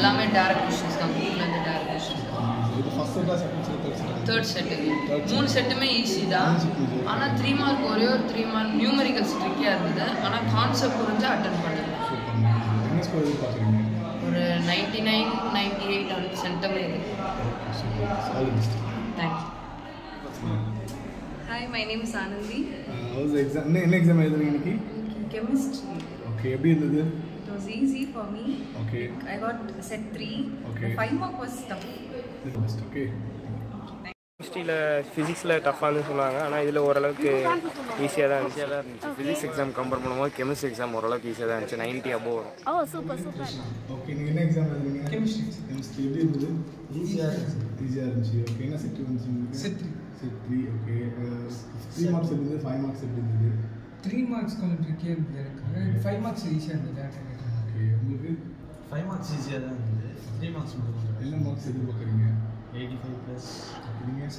எல்லாமே direct questions தான் புக்லேருந்து direct questions இது ஃபர்ஸ்ட் செட்டா செகண்ட் செட் தேர்ட் செட் மூணு செட்டுமே ஈஸி தான் ஆனால் 3 மார்க் ஒரே ஒரு 3 மார்க் நியூமெரிக்கல்ஸ் ட்ரிக்கியாக இருந்தது ஆனால் கான்செப்ட் புரிஞ்சு அட்டன் பண்ணுது என்ன ஸ்கோர் எதிர்பார்க்குறீங்க ஒரு 99 98 அந்த சென்டமே thank you. Hi, my name is Anandi. How's the exam? என்ன எக்ஸாம் எழுதுறீங்க இன்னைக்கு? Chemistry. Okay, எப்படி இருந்தது? It was easy for me. Okay. I got set 3. Okay. The 5 mark was tough. Best, okay. கெமிஸ்ட்ரியில் ஃபிசிக்ஸில் டஃப்பானு சொன்னாங்க ஆனால் இதில் ஓரளவுக்கு ஈஸியாக தான் இருந்துச்சு. ஃபிசிக்ஸ் எக்ஸாம் கம்பேர் பண்ணும்போது கெமிஸ்ட்ரி எக்ஸாம் ஓரளவுக்கு ஈஸியாக தான் இருந்துச்சு. 90 above வரும். Oh, super. ஓகே, நீங்கள் என்ன எக்ஸாம் எழுதுறீங்க? கெமிஸ்ட்ரி எப்படி இருந்தது? ஈஸியாக இருந்துச்சு. ஓகே, என்ன செட் வந்துச்சு உங்களுக்கு? செட் 3. ஓகே, 3 மார்க்ஸ் இருந்தது, 5 மார்க்ஸ் எப்படி இருந்தது? 3 மார்க்ஸ் கொஞ்சம் ட்ரிக்கியாக இருந்தது எனக்கு. 5 மார்க்ஸ் ஈஸியாக இருந்தது. ஓகே, உங்களுக்கு 5 மார்க்ஸ் ஈஸியாக தான் இருந்தது. 3 மார்க்ஸ் மட்டும் என்ன மார்க்ஸ் எதிர்பார்க்குறீங்க? 85+. நீங்கள்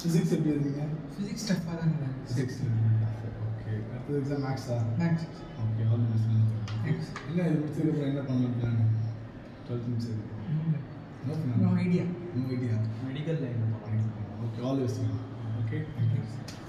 ஃபிசிக்ஸ் எப்படி இருந்தீங்க? ஃபிசிக்ஸ் டஃப்பாக தான் இருந்தது. ஃபிசிக்ஸ் ஓகே, அடுத்த எக்ஸாம் மேக்ஸா? Maths. Okay, all the best. என்ன இது முடிச்சதுக்கப்புறம் என்ன பண்ணலாம் பிளான்? 12th முடிச்சது No idea. No idea. Medical line Okay, all the best. Okay, thank you.